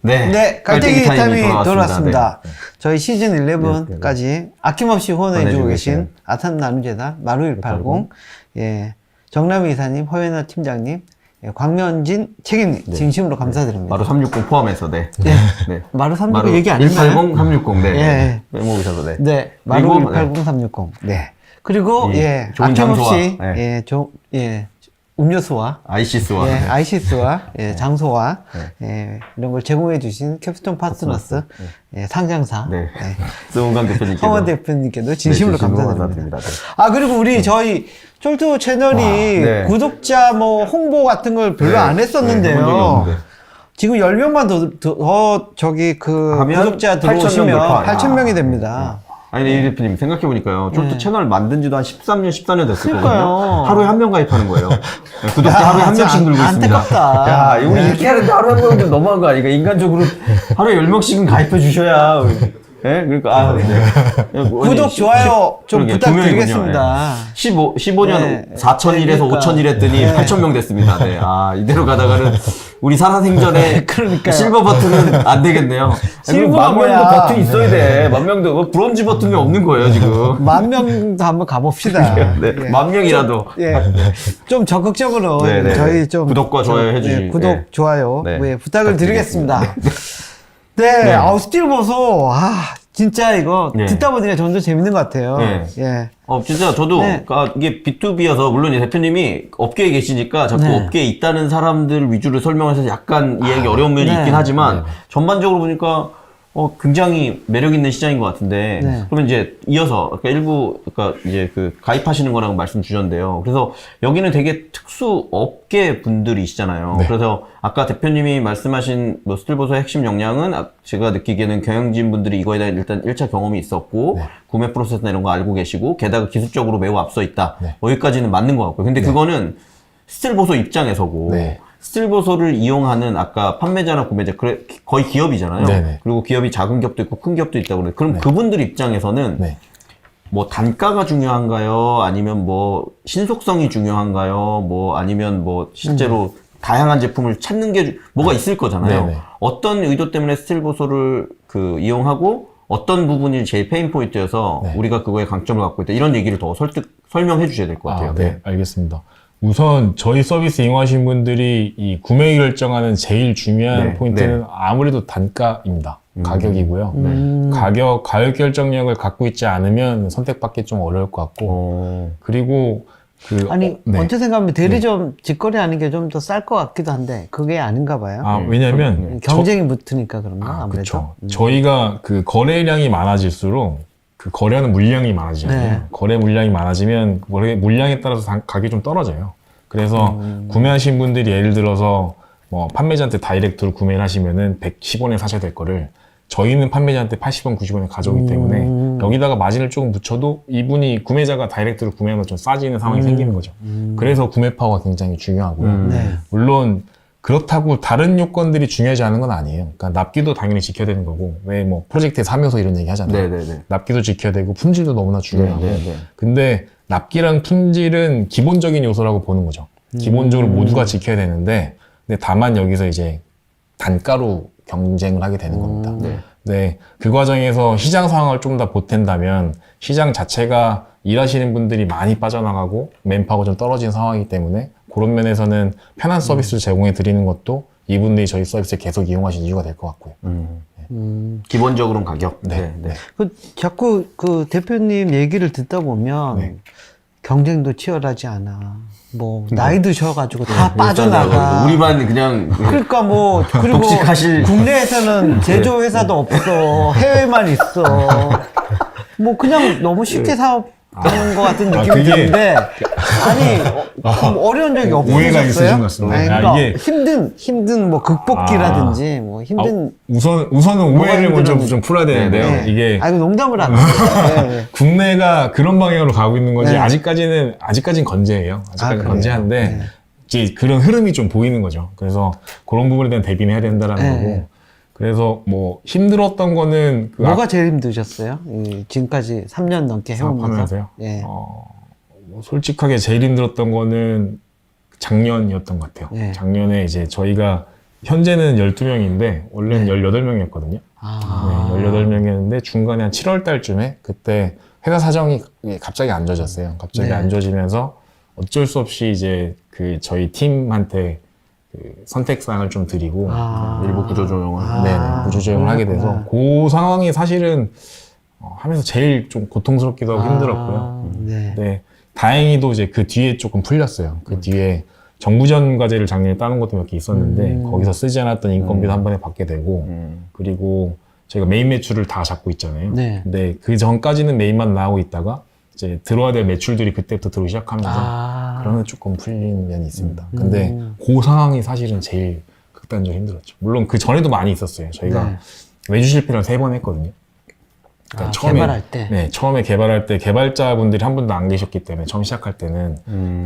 네, 깔때기 타임이 돌아왔습니다. 네. 저희 시즌 11까지 아낌없이 후원해주고 계신 아탄 나눔재단 마루180, 예, 정남희 이사님, 허연아 팀장님, 예, 광면진 책임님, 진심으로 감사드립니다. 마루 360 포함해서, 네. 네. 마루 360 얘기 안 했나요? 180, 360, 네. 예. 빼먹으셔도 돼. 네. 마루 180, 360. 네. 그리고, 예, 좋은 아낌없이, 장소와, 예, 음료수와, 아이시스와, 예, 네. 아이시스와, 예, 장소와, 예, 이런 걸 제공해주신 캡스톤 파트너스, 예, 상장사, 네. 예, 수은강 대표님께도. 허원 대표님께도 진심으로 감사드립니다. 네. 아, 그리고 우리 저희 쫄도 채널이 네. 구독자 뭐 홍보 같은 걸 별로 네. 안 네, 해본 적이 했었는데요. 없는데. 지금 10명만 더 저기 하면 구독자 8,000명 들어오시면 돌파. 8,000명이 됩니다. 아니, 이 대표님, 생각해보니까요. 쫄도 채널 만든 지도 한 13년, 14년 됐을 그러니까요. 거거든요. 하루에 한 명 가입하는 거예요. 네, 구독자 하루에 한 명씩 늘고 있습니다. 안타깝다. 야, 이거 이렇게 하는데 하루에 한 명은 좀 너무한 거 아니까? 인간적으로 하루에 10명씩은 가입해 주셔야. 예? 그러니까, 네. 구독, 좋아요 좀 그러게, 부탁드리겠습니다. 15년 네. 4,000일에서 그러니까. 5,000일 했더니 네. 8,000명 됐습니다. 네. 아, 이대로 가다가는 우리 살아생전에 그러니까요. 실버 버튼은 안 되겠네요. 실버가 10,000명도 뭐야. 버튼 있어야 돼. 10,000명도. 브론즈 버튼이 없는 거예요, 지금. 10,000명도 한번 가봅시다. 네. 예. 10,000명이라도. 예. 좀 적극적으로 네, 네. 저희 좀 구독과 좋아요 해주시- 구독, 네. 좋아요 네. 예, 부탁을 드리겠습니다. 네, 스틸 보소. 진짜 이거 네. 듣다 보니까 점점 재밌는 것 같아요. 네. 예. 진짜 저도, 네. 그러니까 이게 B2B여서, 물론 이 대표님이 업계에 계시니까 자꾸 네. 업계에 있다는 사람들 위주로 설명하셔서 약간 이해하기 어려운 면이 네. 있긴 하지만, 전반적으로 보니까, 굉장히 매력 있는 시장인 것 같은데, 네. 그러면 이제 이어서, 그러니까 이제 가입하시는 거라고 말씀 주셨는데요. 그래서 여기는 되게 특수 업계 분들이시잖아요. 네. 그래서 아까 대표님이 말씀하신 스틸보소의 핵심 역량은 제가 느끼기에는 경영진 분들이 이거에 대한 일단 1차 경험이 있었고, 네. 구매 프로세스나 이런 거 알고 계시고, 게다가 기술적으로 매우 앞서 있다. 네. 여기까지는 맞는 것 같고요. 근데 그거는 스틸보소 입장에서고, 네. 스틸보소를 이용하는 아까 판매자나 구매자, 거의 기업이잖아요. 네네. 그리고 기업이 작은 기업도 있고 큰 기업도 있다고 그래요. 그럼 그분들 입장에서는 네. 뭐 단가가 중요한가요? 아니면 뭐 신속성이 중요한가요? 뭐 아니면 뭐 실제로 다양한 제품을 찾는 게 뭐가 있을 거잖아요. 네네. 어떤 의도 때문에 스틸보소를 이용하고 어떤 부분이 제일 페인 포인트여서 네. 우리가 그거에 강점을 갖고 있다. 이런 얘기를 더 설명해 주셔야 될 것 같아요. 네, 알겠습니다. 우선 저희 서비스 이용하신 분들이 이 구매 결정하는 제일 중요한 네, 포인트는 네. 아무래도 단가입니다. 가격이고요. 음. 가격 결정력을 갖고 있지 않으면 선택받기 좀 어려울 것 같고, 그리고 아니, 네. 언제 생각하면 대리점 직거래 하는 게 좀 더 쌀 것 같기도 한데, 그게 아닌가 봐요. 왜냐면 경쟁이 붙으니까 그런가, 아무래도. 그렇죠. 저희가 거래량이 많아질수록 거래하는 물량이 많아지잖아요. 네. 거래 물량이 많아지면 거래 물량에 따라서 가격이 좀 떨어져요. 그래서 구매하신 분들이 예를 들어서 뭐 판매자한테 다이렉트로 구매를 하시면은 110원에 사셔야 될 거를 저희는 판매자한테 80원, 90원에 가져오기 때문에 여기다가 마진을 조금 붙여도 이분이 구매자가 다이렉트로 구매하면 좀 싸지는 상황이 생기는 거죠. 그래서 구매 파워가 굉장히 중요하고요. 네. 물론 그렇다고 다른 요건들이 중요하지 않은 건 아니에요. 그러니까 납기도 당연히 지켜야 되는 거고, 왜 뭐 프로젝트에서 하면서 이런 얘기 하잖아요. 네네네. 납기도 지켜야 되고 품질도 너무나 중요하고. 네네. 근데 납기랑 품질은 기본적인 요소라고 보는 거죠. 기본적으로 모두가 지켜야 되는데, 근데 다만 여기서 이제 단가로 경쟁을 하게 되는 겁니다. 네. 네, 그 과정에서 시장 상황을 좀 더 보탠다면 시장 자체가 일하시는 분들이 많이 빠져나가고 맨파워가 좀 떨어진 상황이기 때문에 그런 면에서는 편한 서비스를 제공해 드리는 것도 이분들이 저희 서비스를 계속 이용하신 이유가 될 것 같고요. 기본적으로는 가격. 네. 자꾸 대표님 얘기를 듣다 보면 네. 경쟁도 치열하지 않아. 뭐 나이 드셔가지고 다 빠져나가. 우리만 그냥 그러니까 뭐 그리고 독식하실- 국내에서는 제조 회사도 없어. 해외만 있어. 뭐 그냥 너무 쉽게 사업하는 것 같은 느낌이 그게- 드는데 아니 어려운 적이 없으셨어요? 오해가 있으신 것 같습니다. 아니, 그러니까 이게- 힘든 뭐 극복기라든지 뭐 힘든 우선은 오해를 먼저 힘들었는지. 좀 풀어야 되는데요. 네. 이게 아이고 농담을 안 해요. 네. 국내가 그런 방향으로 가고 있는 거지 네. 아직까지는 건재해요. 아직까지는 그래요? 건재한데 네. 이제 그런 흐름이 좀 보이는 거죠. 그래서 그런 부분에 대한 대비는 해야 된다라는 네. 거고. 그래서 뭐 힘들었던 거는 뭐가 제일 힘드셨어요? 지금까지 3년 넘게 해오면서. 사업하면서요. 예. 뭐 솔직하게 제일 힘들었던 거는 작년이었던 것 같아요. 네. 작년에 이제 저희가 현재는 12명인데 원래는 18명이었거든요. 아. 네, 18명이었는데 중간에 한 7월 달쯤에 그때 회사 사정이 갑자기 안 좋아졌어요. 갑자기 네. 안 좋아지면서 어쩔 수 없이 이제 그 저희 팀한테 그 선택사항을 좀 드리고 아. 일부 구조조정을. 네네, 구조조정을 하게 돼서 그 상황이 사실은 하면서 제일 좀 고통스럽기도 하고 힘들었고요. 네. 네, 다행히도 이제 그 뒤에 조금 풀렸어요. 그 뒤에 정부전 과제를 작년에 따는 것도 몇 개 있었는데 거기서 쓰지 않았던 인건비도 한 번에 받게 되고 그리고 저희가 메인 매출을 다 잡고 있잖아요. 네. 근데 그 전까지는 메인만 나오고 있다가 이제 들어와야 될 매출들이 그때부터 들어오기 시작하면서 아. 그러면 조금 풀린 면이 있습니다. 근데 그 상황이 사실은 제일 극단적으로 힘들었죠. 물론 그 전에도 많이 있었어요. 저희가 네. 외주 실패를 3번 했거든요. 그러니까 개발할 때. 네, 처음에 개발할 때 개발자분들이 한 분도 안 계셨기 때문에 처음 시작할 때는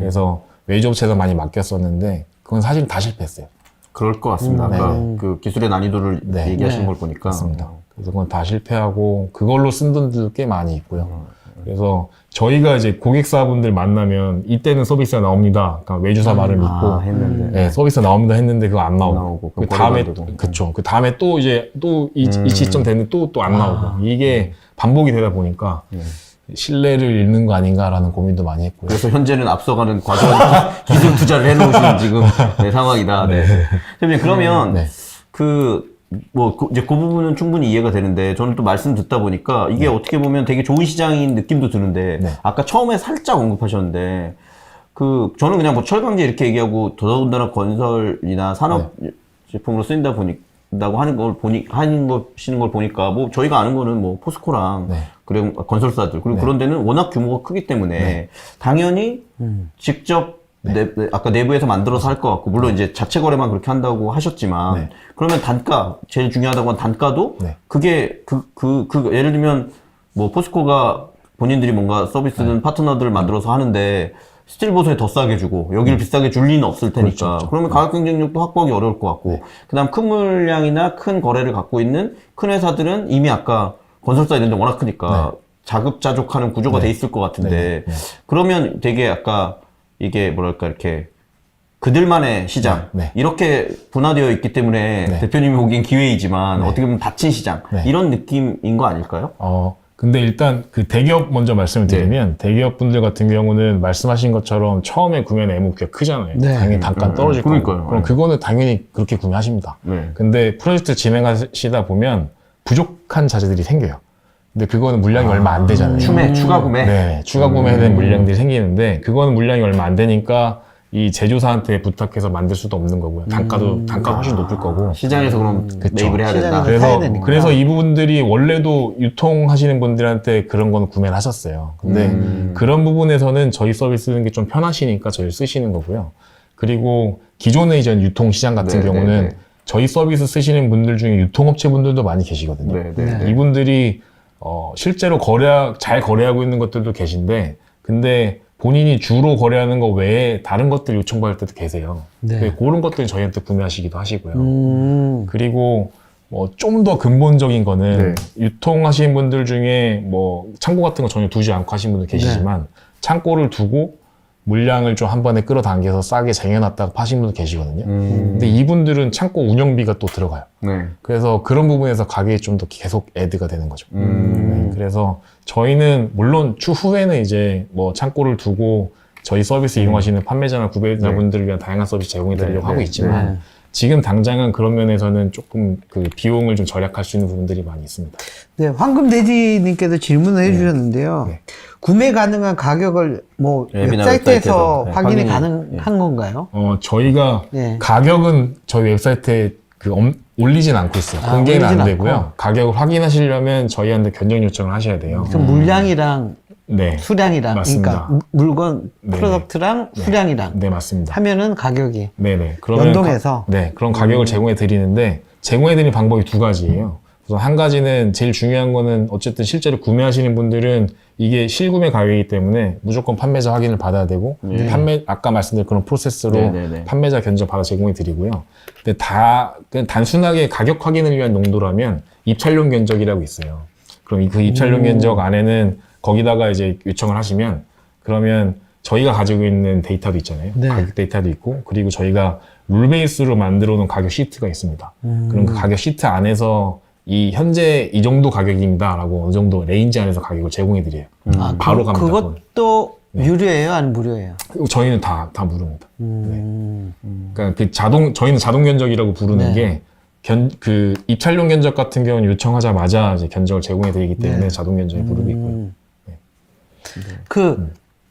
그래서 외주업체에서 많이 맡겼었는데 그건 사실 다 실패했어요. 그럴 것 같습니다. 아까 그 기술의 난이도를 네. 얘기하신 네. 걸 보니까. 맞습니다. 그래서 그건 다 실패하고 그걸로 쓴 돈들도 꽤 많이 있고요. 그래서 저희가 이제 고객사분들 만나면 이때는 서비스가 나옵니다. 그러니까 외주사 말을 믿고 했는데. 네, 서비스 나옵니다 했는데 그거 안 나오고, 나오고, 그 그럼 다음에 거래도 안 되고. 그쵸. 그 다음에 또 이제 또 이 시점 됐는데 또 안 나오고 이게 반복이 되다 보니까 신뢰를 잃는 거 아닌가라는 고민도 많이 했고요. 그래서 현재는 앞서가는 과정 기술 투자를 해놓으신 지금 네, 상황이다. 네. 대표님 그러면 네. 이제 그 부분은 충분히 이해가 되는데 저는 또 말씀 듣다 보니까 이게 어떻게 보면 되게 좋은 시장인 느낌도 드는데 네. 아까 처음에 살짝 언급하셨는데 저는 그냥 뭐 철강제 이렇게 얘기하고 더더군다나 건설이나 산업 제품으로 쓰인다 보니다고 하는 걸 보니까 뭐 저희가 아는 거는 뭐 포스코랑 네. 그리고 건설사들 그리고 그런 데는 워낙 규모가 크기 때문에 당연히 직접 아까 내부에서 만들어서 할 것 같고 물론 이제 자체 거래만 그렇게 한다고 하셨지만 네. 그러면 단가 제일 중요하다고 한 단가도 네. 그게 예를 들면 뭐 포스코가 본인들이 뭔가 서비스든 파트너들을 만들어서 하는데 스틸 보선에 더 싸게 주고 여기를 비싸게 줄 리는 없을 테니까 그러면 가격 경쟁력도 확보하기 어려울 것 같고 그다음 큰 물량이나 큰 거래를 갖고 있는 큰 회사들은 이미 아까 건설사 이런 데 워낙 크니까 자급자족하는 구조가 돼 있을 것 같은데 그러면 되게 아까 이게 뭐랄까 이렇게 그들만의 시장 이렇게 분화되어 있기 때문에 대표님이 보기엔 기회이지만 어떻게 보면 닫힌 시장 이런 느낌인 거 아닐까요? 근데 일단 그 대기업 먼저 말씀을 드리면 대기업 분들 같은 경우는 말씀하신 것처럼 처음에 구매는 MOQ가 크잖아요. 네. 당연히 단가 떨어질 거고. 그러니까요. 그럼 그거는 당연히 그렇게 구매하십니다. 네. 근데 프로젝트 진행하시다 보면 부족한 자재들이 생겨요. 근데 그거는 물량이 얼마 안 되잖아요. 추가 구매? 네, 추가 구매해야 되는 물량들이 생기는데 그거는 물량이 얼마 안 되니까 이 제조사한테 부탁해서 만들 수도 없는 거고요. 단가가 훨씬 높을 거고. 시장에서 그럼 매입을 해야 된다. 시장에서 사야 그래서 되니까. 그래서 이 부분들이 원래도 유통하시는 분들한테 그런 건 구매를 하셨어요. 근데 그런 부분에서는 저희 서비스 쓰는 게 좀 편하시니까 저희를 쓰시는 거고요. 그리고 기존의 이제 유통 시장 같은 경우는 저희 서비스 쓰시는 분들 중에 유통업체 분들도 많이 계시거든요. 이분들이 실제로 잘 거래하고 있는 것들도 계신데, 근데 본인이 주로 거래하는 거 외에 다른 것들 요청받을 때도 계세요. 네. 그런 것들 저희한테 구매하시기도 하시고요. 그리고 뭐 좀 더 근본적인 거는 유통하시는 분들 중에 뭐 창고 같은 거 전혀 두지 않고 하시는 분들 계시지만 창고를 두고 물량을 좀 한 번에 끌어당겨서 싸게 쟁여놨다가 파신 분도 계시거든요. 근데 이분들은 창고 운영비가 또 들어가요. 그래서 그런 부분에서 가격이 좀 더 계속 애드가 되는 거죠. 그래서 저희는 물론 추후에는 이제 뭐 창고를 두고 저희 서비스 이용하시는 판매자나 구매자분들을 위한 다양한 서비스 제공해 드리려고 하고 있지만 지금 당장은 그런 면에서는 조금 그 비용을 좀 절약할 수 있는 부분들이 많이 있습니다. 네, 황금돼지님께서 질문을 해주셨는데요. 구매 가능한 가격을 뭐 앱이나 웹사이트에서 웹사이트에서, 확인이 확인이, 가능한 건가요? 저희가 가격은 저희 웹사이트에 올리진 않고 있어요. 공개는 안 올리진 되고요. 않고. 가격을 확인하시려면 저희한테 견적 요청을 하셔야 돼요. 그럼 물량이랑 네. 수량이랑, 맞습니다. 그러니까 물건, 네네. 프로덕트랑 수량이랑 네, 맞습니다. 하면은 가격이 네네. 그러면 연동해서? 그런 가격을 제공해 드리는데 제공해 드리는 방법이 두 가지예요. 우선 한 가지는 제일 중요한 거는 어쨌든 실제로 구매하시는 분들은 이게 실구매 가격이기 때문에 무조건 판매자 확인을 받아야 되고 아까 말씀드린 그런 프로세스로 판매자 견적 받아 제공해 드리고요. 근데 그냥 단순하게 가격 확인을 위한 용도라면 입찰용 견적이라고 있어요. 그럼 그 입찰용 견적 안에는 거기다가 이제 요청을 하시면 그러면 저희가 가지고 있는 데이터도 있잖아요. 네. 가격 데이터도 있고, 그리고 저희가 룰 베이스로 만들어 놓은 가격 시트가 있습니다. 그럼 그 가격 시트 안에서 이 현재 이 정도 가격입니다라고 어느 정도 레인지 안에서 가격을 제공해 드려요. 바로 갑니다. 그것도 유료예요, 아니면 무료예요? 저희는 다 무료입니다. 그러니까 저희는 자동 견적이라고 부르는 네. 게 그 입찰용 견적 같은 경우는 요청하자마자 이제 견적을 제공해 드리기 때문에 네. 자동 견적이 부르고 있고요.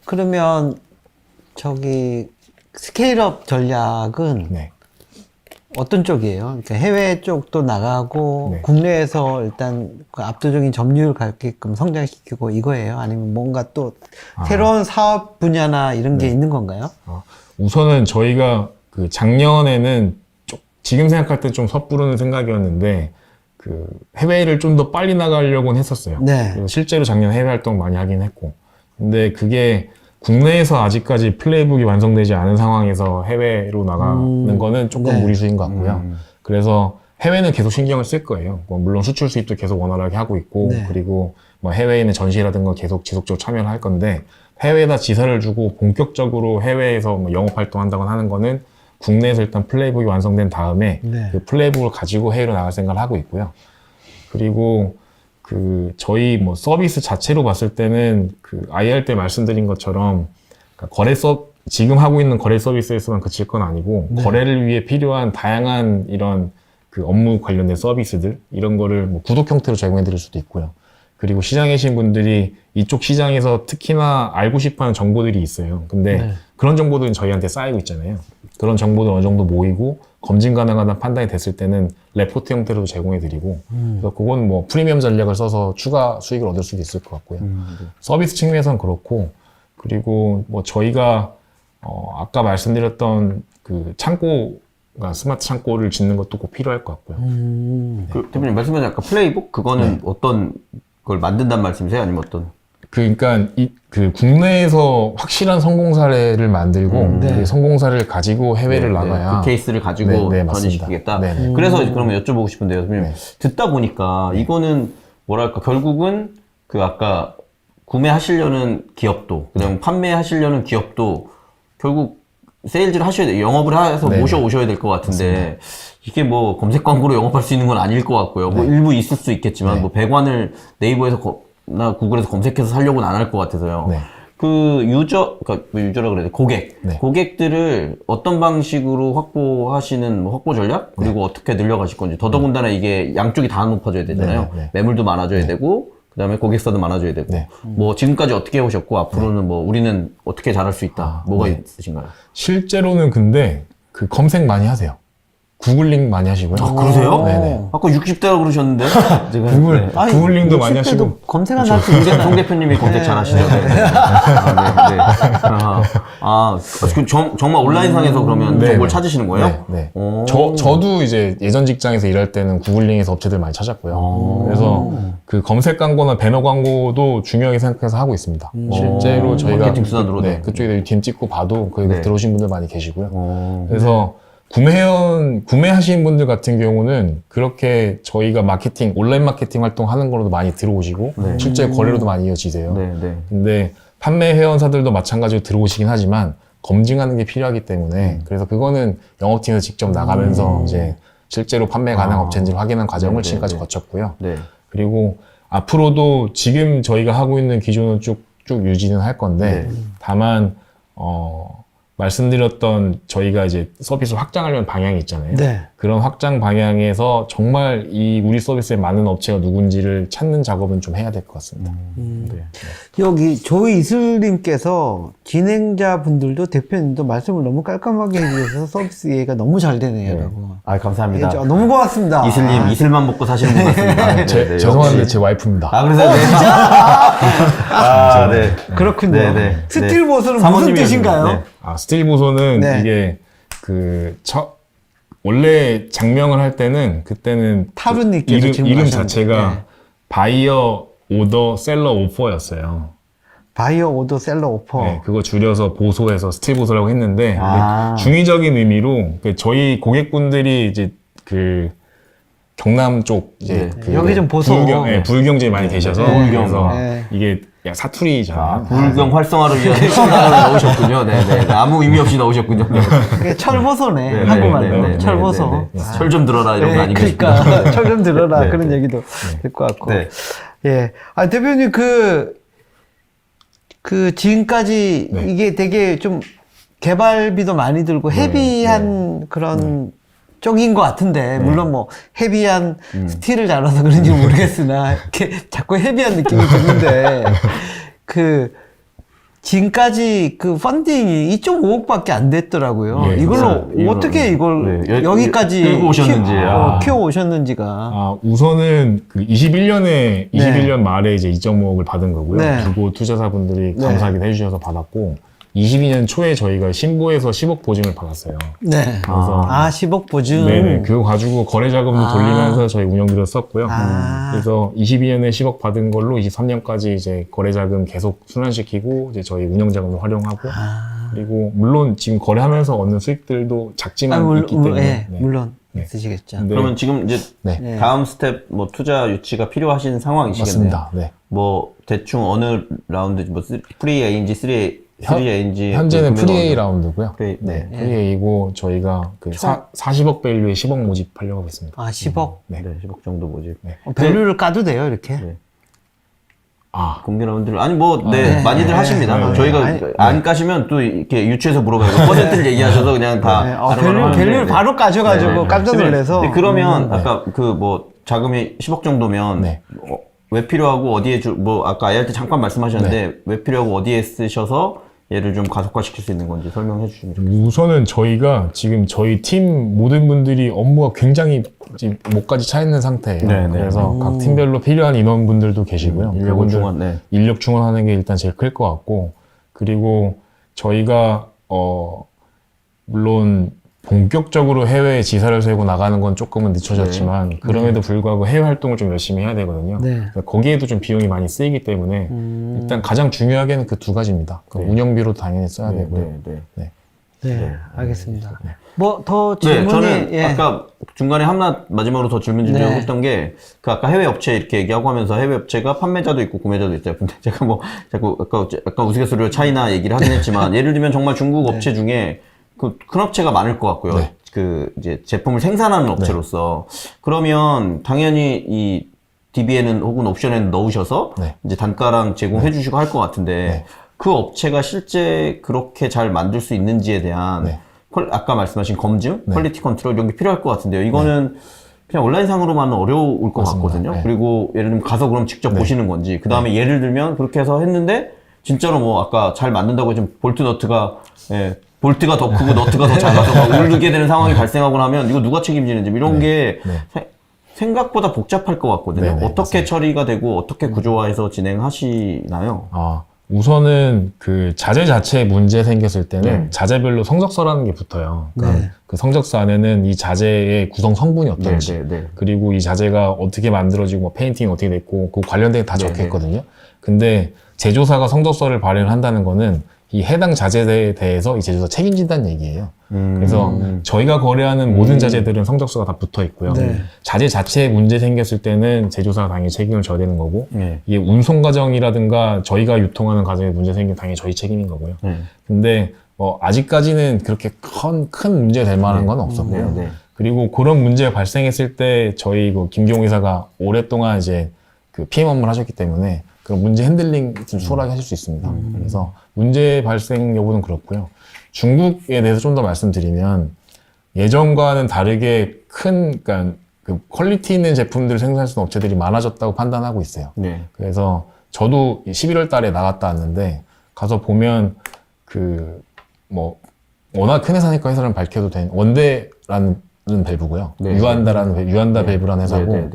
그러면 저기 스케일업 전략은 네. 어떤 쪽이에요? 그러니까 해외 쪽도 나가고 네. 국내에서 일단 그 압도적인 점유율 갖게끔 성장시키고 이거예요? 아니면 뭔가 또 새로운 사업 분야나 이런 게 있는 건가요? 우선은 저희가 그 작년에는 지금 생각할 때 좀 섣부르는 생각이었는데 그 해외를 좀 더 빨리 나가려고는 했었어요. 네. 그래서 실제로 작년 해외 활동 많이 하긴 했고, 근데 그게 국내에서 아직까지 플레이북이 완성되지 않은 상황에서 해외로 나가는 거는 조금 네. 무리수인 것 같고요. 그래서 해외는 계속 신경을 쓸 거예요. 뭐 물론 수출 수입도 계속 원활하게 하고 있고, 네. 그리고 뭐 해외에 있는 전시라든가 계속 지속적으로 참여를 할 건데, 해외에다 지사를 주고 본격적으로 해외에서 뭐 영업 활동한다거나 하는 거는 국내에서 일단 플레이북이 완성된 다음에 네. 그 플레이북을 가지고 해외로 나갈 생각을 하고 있고요. 그리고 그 저희 뭐 서비스 자체로 봤을 때는 그 IR 때 말씀드린 것처럼 그러니까 지금 하고 있는 거래 서비스에서만 그칠 건 아니고 거래를 위해 필요한 다양한 이런 그 업무 관련된 서비스들 이런 거를 뭐 구독 형태로 제공해 드릴 수도 있고요. 그리고 시장에 계신 분들이 이쪽 시장에서 특히나 알고 싶어하는 정보들이 있어요. 근데 그런 정보들은 저희한테 쌓이고 있잖아요. 그런 정보들 어느 정도 모이고 검증 가능하다는 판단이 됐을 때는 레포트 형태로도 제공해 드리고 그래서 그건 뭐 프리미엄 전략을 써서 추가 수익을 얻을 수도 있을 것 같고요. 서비스 측면에서는 그렇고, 그리고 뭐 저희가 아까 말씀드렸던 그 창고가 스마트 창고를 짓는 것도 꼭 필요할 것 같고요. 그 대표님 말씀하신 아까 플레이북 그거는 어떤 걸 만든단 말씀이세요? 아니면 어떤? 그러니까 그 국내에서 확실한 성공 사례를 만들고 그 성공 사례를 가지고 해외를 나가야 그 케이스를 가지고 맞습니다. 전이시키겠다. 네. 그래서 그러면 여쭤보고 싶은데요, 선생님. 듣다 보니까 이거는 뭐랄까 결국은 그 아까 구매하시려는 기업도, 그다음 판매하시려는 기업도 결국 세일즈를 하셔야 돼요. 영업을 해서 모셔오셔야 될 것 같은데 이게 뭐 검색 광고로 영업할 수 있는 건 아닐 것 같고요. 뭐 일부 있을 수 있겠지만 뭐 배관을 네이버에서 나 구글에서 검색해서 살려고는 안 할 것 같아서요. 그 그러니까 유저라 그래야 돼. 고객들을 어떤 방식으로 확보하시는 뭐 확보 전략? 그리고 어떻게 늘려가실 건지. 더더군다나 이게 양쪽이 다 높아져야 되잖아요. 매물도 많아져야 되고, 그 다음에 고객사도 많아져야 되고. 뭐 지금까지 어떻게 해오셨고, 앞으로는 뭐 우리는 어떻게 잘할 수 있다. 뭐가 있으신가요? 실제로는 근데 그 검색 많이 하세요. 구글링 많이 하시고요. 아, 그러세요? 네네. 아까 60대라고 그러셨는데? 제가 구글링도 많이 하시고. 검색 안 할 수 있어요. 송 대표님이 검색 잘 하시죠? 정말 온라인상에서 그러면 정보를 찾으시는 거예요? 네. 저도 이제 예전 직장에서 일할 때는 구글링에서 업체들 많이 찾았고요. 그래서 그 검색 광고나 배너 광고도 중요하게 생각해서 하고 있습니다. 실제로 저희가 마케팅 수단으로 그쪽에 팀 찍고 봐도 거기 들어오신 분들 많이 계시고요. 그래서 구매하신 분들 같은 경우는 그렇게 저희가 온라인 마케팅 활동하는 거로도 많이 들어오시고 실제 거래로도 많이 이어지세요. 근데 판매 회원사들도 마찬가지로 들어오시긴 하지만 검증하는 게 필요하기 때문에 그래서 그거는 영업팀에서 직접 나가면서 이제 실제로 판매 가능한 업체인지를 확인하는 과정을 지금까지 거쳤고요. 그리고 앞으로도 지금 저희가 하고 있는 기준은 쭉 유지는 할 건데 다만 말씀드렸던 저희가 이제 서비스를 확장하려는 방향이 있잖아요. 그런 확장 방향에서 정말 이 우리 서비스에 맞는 업체가 누군지를 찾는 작업은 좀 해야 될 것 같습니다. 여기 조이슬님께서 진행자분들도 대표님도 말씀을 너무 깔끔하게 해주셔서 서비스 이해가 너무 잘 되네요. 라고. 감사합니다. 너무 고맙습니다. 이슬만 먹고 사시는 분 같습니다. 죄송한데 제 와이프입니다. 그래서 진짜? 그렇군요. 스틸보스는 무슨 뜻인가요? 스틸 보소는 이게 원래 장명을 할 때는 그때는 타루님께서 이름 자체가 바이어 오더 셀러 오퍼였어요. 바이어 오더 셀러 오퍼. 그거 줄여서 보소해서 스틸 보소라고 했는데 중의적인 의미로 저희 고객분들이 이제 그 경남 쪽 이제 여기 좀 보소. 부울경제에 많이 계셔서 그래서 이게 야, 사투리잖아요. 불경 활성화를 위한 핵심단어를 넣으셨군요. 네네. 아무 의미 없이 넣으셨군요. 그게 철보소네. 네, 한국말로. 네, 네, 철보소. 네, 네. 철 좀 들어라 이런 거 아니겠습니까? 그러니까 철 좀 들어라 네, 그런 네. 얘기도 될 것 같고. 네. 예. 아, 대표님 그 지금까지 네. 이게 되게 좀 개발비도 많이 들고 헤비한 그런 쪽인 것 같은데 물론 뭐 헤비한 스틸을 잘라서 그런지 모르겠으나 이렇게 자꾸 헤비한 느낌이 드는데 그 지금까지 그 펀딩이 2.5억밖에 안 됐더라고요. 예, 이걸로 진짜 어떻게 이걸 네, 여기까지 끌고 오셨는지. 키워 오셨는지가. 아, 우선은 그 21년 말에 이제 2.5억을 받은 거고요. 네. 두고 투자자분들이 네. 감사하게 해주셔서 받았고, 22년 초에 저희가 신보에서 10억 보증을 받았어요. 네. 그래서 10억 보증. 네네. 그거 가지고 거래 자금도 아. 돌리면서 저희 운영비도 썼고요. 아. 그래서 22년에 10억 받은 걸로 23년까지 이제 거래 자금 계속 순환시키고 이제 저희 운영 자금을 활용하고 그리고 물론 지금 거래하면서 얻는 수익들도 작지만 있기 때문에 예, 네. 물론 네. 있으시겠죠. 근데- 그러면 지금 이제 네. 네. 다음 스텝 뭐 투자 유치가 필요하신 상황이시겠네요. 맞습니다. 네. 뭐 대충 어느 라운드 뭐 프리 A인지 3A인지 현재는 프리A 라운드고요. 프리, 네. 프리A이고 저희가 그 40억 밸류에 10억 모집하려고 하고 있습니다. 10억. 네. 네, 10억 정도 모집. 밸류를 까도 돼요, 이렇게? 네. 아, 공개 라운드를 아니 뭐 네, 네. 많이들 네. 하십니다. 네. 저희가 아니, 안 까시면 또 이렇게 유치해서 물어봐요. 퍼센트를 얘기하셔서 그냥 다 네. 바로 하는데, 밸류를 네. 바로 까져가지고 네, 네. 깜짝 놀라서. 네, 그러면 아까 그 뭐 자금이 10억 정도면 네. 왜 필요하고 어디에 뭐 아까 IR 때 잠깐 말씀하셨는데 왜 필요하고 어디에 쓰셔서 얘를 좀 가속화시킬 수 있는 건지 설명해 주시면 좋겠습니다. 우선은 저희가 지금 저희 팀 모든 분들이 업무가 굉장히 지금 목까지 차 있는 상태예요. 네, 네. 그래서 각 팀별로 필요한 인원분들도 계시고요. 인력은 그분들 중원, 네. 인력 충원하는 게 일단 제일 클 것 같고, 그리고 저희가 물론 본격적으로 해외에 지사를 세우고 나가는 건 조금은 늦춰졌지만 그럼에도 불구하고 해외 활동을 좀 열심히 해야 되거든요. 네. 그래서 거기에도 좀 비용이 많이 쓰이기 때문에 일단 가장 중요하게는 그 두 가지입니다. 그 운영비로 당연히 써야 되고요. 네. 네, 알겠습니다. 뭐 더 네, 질문이 저는 예. 아까 중간에 하나 마지막으로 더 질문 드리려고 네. 했던 게, 그 아까 해외 업체 이렇게 얘기하고 하면서 해외 업체가 판매자도 있고 구매자도 있어요. 근데 제가 뭐 자꾸 아까 우스갯소리로 차이나 얘기를 하긴 했지만 예를 들면 정말 중국 업체 중에 그 큰 업체가 많을 것 같고요. 네. 그 이제 제품을 생산하는 업체로서 그러면 당연히 이 DB에는 혹은 옵션에는 넣으셔서 네. 이제 단가랑 제공해 주시고 할 것 같은데 네. 그 업체가 실제 그렇게 잘 만들 수 있는지에 대한 네. 아까 말씀하신 검증, 네. 퀄리티 컨트롤 이런 게 필요할 것 같은데요. 이거는 그냥 온라인상으로만은 어려울 것 맞습니다. 같거든요. 네. 그리고 예를 들면 가서 그럼 직접 보시는 건지, 그 다음에 예를 들면 그렇게 해서 했는데 진짜로 뭐 아까 잘 만든다고 지금 볼트 너트가 볼트가 더 크고 너트가 더 작아서 막 울게 되는 상황이 발생하고 나면 이거 누가 책임지는지 이런 게 생각보다 복잡할 것 같거든요. 네, 네, 어떻게 맞습니다. 처리가 되고 어떻게 구조화해서 진행하시나요? 우선은 그 자재 자체에 문제 생겼을 때는 네. 자재별로 성적서라는 게 붙어요. 그러니까 네. 그 성적서 안에는 이 자재의 구성 성분이 어떤지, 그리고 이 자재가 어떻게 만들어지고 뭐 페인팅이 어떻게 됐고 그 관련된 게 다 적혀 있거든요. 근데 제조사가 성적서를 발행을 한다는 거는 이 해당 자재에 대해서 이 제조사 책임진다는 얘기예요. 그래서 저희가 거래하는 모든 자재들은 성적서가 다 붙어 있고요. 네. 자재 자체에 문제 생겼을 때는 제조사가 당연히 책임을 져야 되는 거고, 네. 이게 운송 과정이라든가 저희가 유통하는 과정에 문제 생기면 당연히 저희 책임인 거고요. 근데 아직까지는 그렇게 큰 문제가 될 만한 건 없었고요. 그리고 그런 문제가 발생했을 때 저희 김기용 이사가 오랫동안 이제 그 PM 업무를 하셨기 때문에 그런 문제 핸들링 좀 수월하게 하실 수 있습니다. 그래서 문제 발생 여부는 그렇고요. 중국에 대해서 좀 더 말씀드리면 예전과는 다르게 그러니까 그 퀄리티 있는 제품들을 생산할 수 있는 업체들이 많아졌다고 판단하고 있어요. 그래서 저도 11월 달에 나갔다 왔는데 가서 보면 워낙 큰 회사니까 회사는 밝혀도 된 원대라는 밸브고요. 유한다 밸브라는 회사고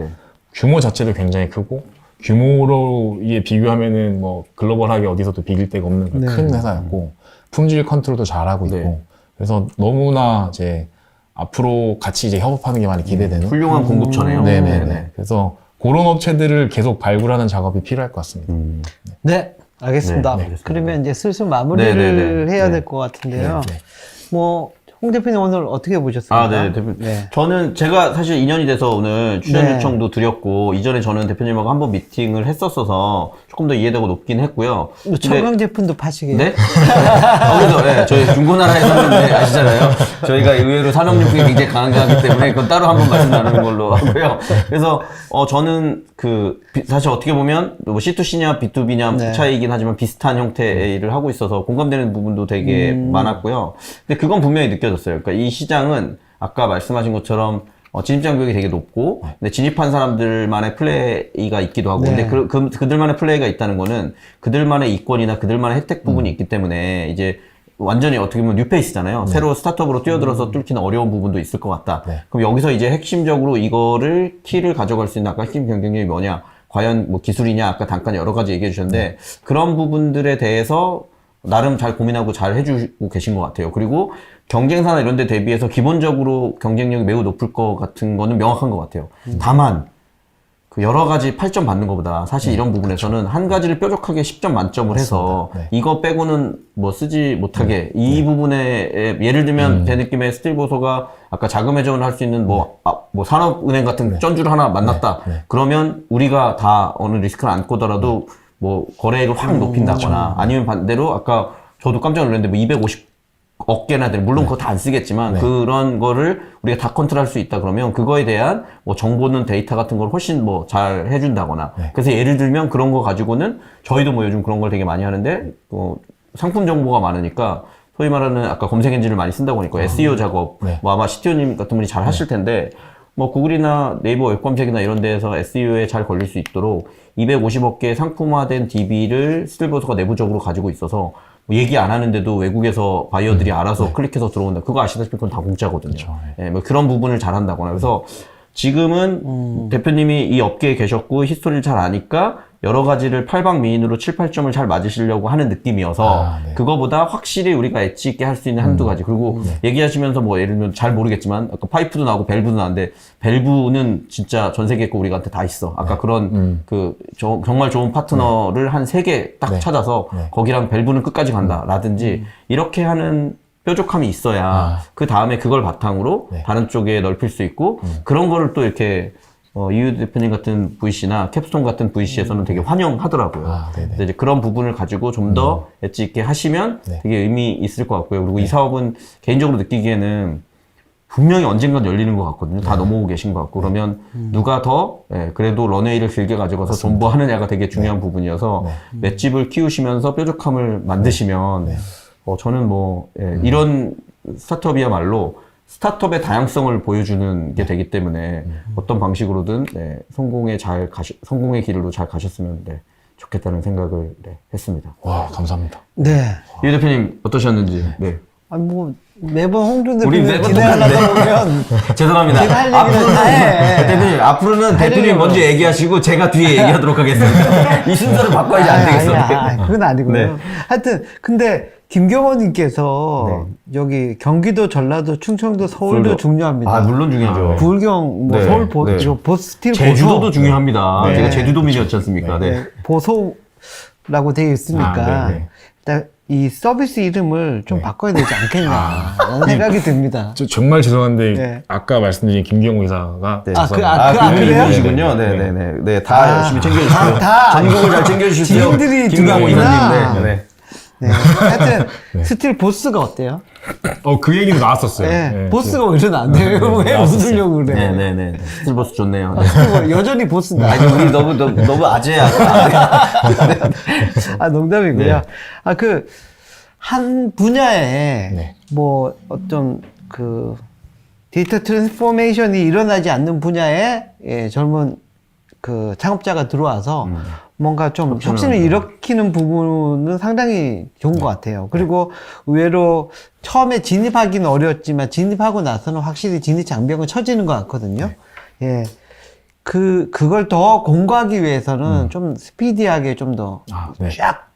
규모 자체도 굉장히 크고 규모로 비교하면은 뭐 글로벌하게 어디서도 비길 데가 없는 큰 회사였고 품질 컨트롤도 잘하고 있고 그래서 너무나 이제 앞으로 같이 이제 협업하는 게 많이 기대되는 훌륭한 공급처네요. 네네네. 그래서 그런 업체들을 계속 발굴하는 작업이 필요할 것 같습니다. 네, 알겠습니다. 네, 알겠습니다. 그러면 이제 슬슬 마무리를 네. 해야 될 것 같은데요. 뭐 홍 대표님 오늘 어떻게 보셨습니까? 아, 네, 대표님. 저는 제가 사실 인연이 돼서 오늘 출연 네. 요청도 드렸고, 이전에 저는 대표님하고 한번 미팅을 했었어서 조금 더 이해되고 높긴 했고요. 뭐 청강 제품도 파시게. 네? 거기서, 네, 저희 중고나라에서 하는데 아시잖아요. 저희가 의외로 산업용품이 굉장히 강하기 때문에 그건 따로 한번 말씀 나누는 걸로 하고요. 그래서, 저는 사실 어떻게 보면 뭐 C2C냐 B2B냐 네. 차이이긴 하지만 비슷한 형태의 일을 하고 있어서 공감되는 부분도 되게 많았고요. 근데 그건 분명히 느껴졌어요. 그러니까 이 시장은 아까 말씀하신 것처럼 진입장벽이 되게 높고, 근데 진입한 사람들만의 플레이가 있기도 하고, 네. 근데 그들만의 플레이가 있다는 거는 그들만의 이권이나 그들만의 혜택 부분이 있기 때문에 이제 완전히 어떻게 보면 뉴페이스잖아요. 새로 스타트업으로 뛰어들어서 뚫기는 어려운 부분도 있을 것 같다. 그럼 여기서 이제 핵심적으로 이거를 키를 가져갈 수 있는 아까 핵심 경쟁력이 뭐냐, 과연 뭐 기술이냐, 아까 잠깐 여러 가지 얘기해 주셨는데 그런 부분들에 대해서 나름 잘 고민하고 잘 해주고 계신 것 같아요. 그리고 경쟁사나 이런 데 대비해서 기본적으로 경쟁력이 매우 높을 것 같은 거는 명확한 것 같아요. 다만 그 여러 가지 8점 받는 것보다 사실 이런 부분에서는 한 가지를 뾰족하게 10점 만점을 해서 이거 빼고는 뭐 쓰지 못하게 이 부분에 예를 들면 제 느낌의 스틸 보소가 아까 자금 회전을 할 수 있는 뭐 산업은행 같은 쩐주를 하나 만났다. 그러면 우리가 다 어느 리스크를 안고더라도 뭐 거래액을 확 높인다거나 아니면 반대로 아까 저도 깜짝 놀랐는데 뭐 250억 개나 되는 물론 그거 다 안 쓰겠지만 그런 거를 우리가 다 컨트롤할 수 있다 그러면 그거에 대한 뭐 정보는 데이터 같은 걸 훨씬 뭐 잘 해준다거나 그래서 예를 들면 그런 거 가지고는 저희도 뭐 요즘 그런 걸 되게 많이 하는데 상품 정보가 많으니까 소위 말하는 아까 검색 엔진을 많이 쓴다고 하니까 SEO 작업 뭐 아마 CTO님 같은 분이 잘 하실 텐데 뭐 구글이나 네이버 웹검색이나 이런 데에서 SEO에 잘 걸릴 수 있도록 250억 개 상품화된 DB를 스틸버스가 내부적으로 가지고 있어서 뭐 얘기 안 하는데도 외국에서 바이어들이 알아서 클릭해서 들어온다. 그거 아시다시피 그건 다 공짜거든요. 그렇죠. 예, 뭐 그런 부분을 잘 한다거나. 그래서 지금은 대표님이 이 업계에 계셨고 히스토리를 잘 아니까 여러 가지를 팔방미인으로 7, 8점을 잘 맞으시려고 하는 느낌이어서 그거보다 확실히 우리가 엣지 있게 할 수 있는 한두 가지. 그리고 얘기하시면서 뭐 예를 들면 잘 모르겠지만 아까 파이프도 나오고 밸브도 나왔는데 밸브는 진짜 전 세계 거 우리한테 다 있어. 아까 그런 정말 좋은 파트너를 한 3개 딱 찾아서 거기랑 밸브는 끝까지 간다. 라든지 이렇게 하는 뾰족함이 있어야 그 다음에 그걸 바탕으로 다른 쪽에 넓힐 수 있고 그런 거를 또 이렇게 이유 대표님 같은 VC나 캡스톤 같은 VC에서는 되게 환영하더라고요. 그래서 이제 그런 부분을 가지고 좀 더 엣지 있게 하시면 되게 의미 있을 것 같고요. 그리고 이 사업은 개인적으로 느끼기에는 분명히 언젠간 열리는 것 같거든요. 다 넘어오고 계신 것 같고 그러면 누가 더 그래도 런웨이를 길게 가져가서 존버하느냐가 되게 중요한 부분이어서 맷집을 키우시면서 뾰족함을 만드시면 저는 뭐 이런 스타트업이야말로 스타트업의 다양성을 보여주는 게 되기 때문에 어떤 방식으로든 성공의 길로 잘 가셨으면 좋겠다는 생각을 했습니다. 와, 감사합니다. 네. 유 대표님 어떠셨는지. 네. 아니 뭐 매번 홍준 우리 대표님 매번 진행하다 보면 죄송합니다. 제가 할 얘기는 다 해. 대표님 앞으로는 대표님 얘기는 먼저 얘기하시고 제가 뒤에 얘기하도록 하겠습니다. 이 순서를 바꿔야지 안 되겠어. 그건 아니고요. 네. 하여튼 근데 김경호님께서 여기 경기도, 전라도, 충청도, 서울도 중요합니다. 아 물론 중요하죠. 부울경, 뭐 네. 서울 네. 보스틸 제주도도 보소. 중요합니다. 네. 제가 제주도민이었지 않습니까? 네. 네, 보소라고 되어 있으니까 일단 이 서비스 이름을 좀 바꿔야 되지 않겠냐라는 생각이 듭니다. 정말 죄송한데 네. 아까 말씀드린 김경호 이사가 그래요? 그분이시군요. 네네네. 네, 다 열심히 챙겨주십시오. 다 전국을 잘 챙겨주십시오. 지인들이 김강호 들어오구나. 이사님. 네. 네. 하여튼 스틸 보스가 어때요? 그 얘기도 나왔었어요. 네. 네. 보스가 왜 이러면 안 돼요? 왜 웃으려고 그래? 네네네. 스틸버스 좋네요. 네. 스틸 여전히 보스다. 아니, 우리 너무 아재야. 농담이고요. 네. 한 분야에 뭐 어떤 데이터 트랜스포메이션이 일어나지 않는 분야에 젊은 창업자가 들어와서 뭔가 좀 혁신을 일으키는 부분은 상당히 좋은 것 같아요. 그리고 의외로 처음에 진입하기는 어려웠지만 진입하고 나서는 확실히 진입 장벽은 쳐지는 것 같거든요. 예. 그걸 더 공고하기 위해서는 좀 스피디하게 좀 더 쫙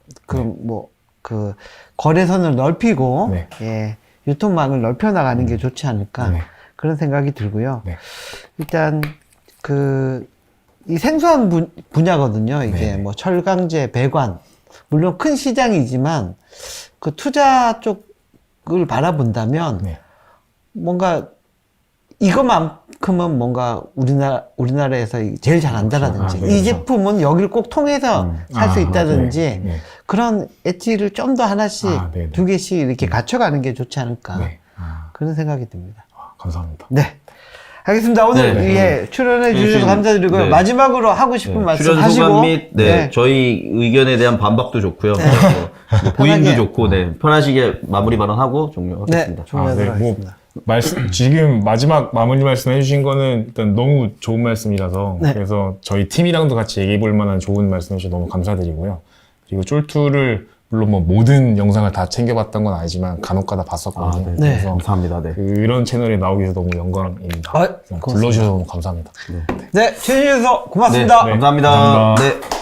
거래선을 넓히고 예. 유통망을 넓혀 나가는 게 좋지 않을까 그런 생각이 들고요. 일단 이 생소한 분야거든요. 이게 뭐 철강제, 배관. 물론 큰 시장이지만 투자 쪽을 바라본다면 뭔가 이것만큼은 뭔가 우리나라에서 제일 잘한다라든지 이 제품은 여기를 꼭 통해서 살 수 있다든지 네. 그런 엣지를 좀 더 하나씩 네네. 2개씩 이렇게 갖춰가는 게 좋지 않을까 네. 그런 생각이 듭니다. 감사합니다. 네. 알겠습니다. 오늘 네. 예, 출연해 주셔서 지금, 감사드리고요. 네. 마지막으로 하고 싶은 말씀 출연 하시고 소감 및 네. 저희 의견에 대한 반박도 좋고요. 뭐 부인도 편하게. 좋고 편하시게 마무리 발언하고 네, 종료하겠습니다. 종료하도록 뭐 하겠습니다. 지금 마지막 마무리 말씀 해주신 거는 일단 너무 좋은 말씀이라서 네. 그래서 저희 팀이랑도 같이 얘기해 볼 만한 좋은 말씀 해주셔서 너무 감사드리고요. 그리고 쫄투를 물론 뭐 모든 영상을 다 챙겨봤던 건 아니지만 간혹가다 봤었거든요. 네. 그래서 감사합니다. 네. 그런 채널에 나오게 돼서 너무 영광입니다. 고맙습니다. 불러주셔서 너무 감사합니다. 네, 최진수 고맙습니다. 네. 감사합니다. 감사합니다. 네.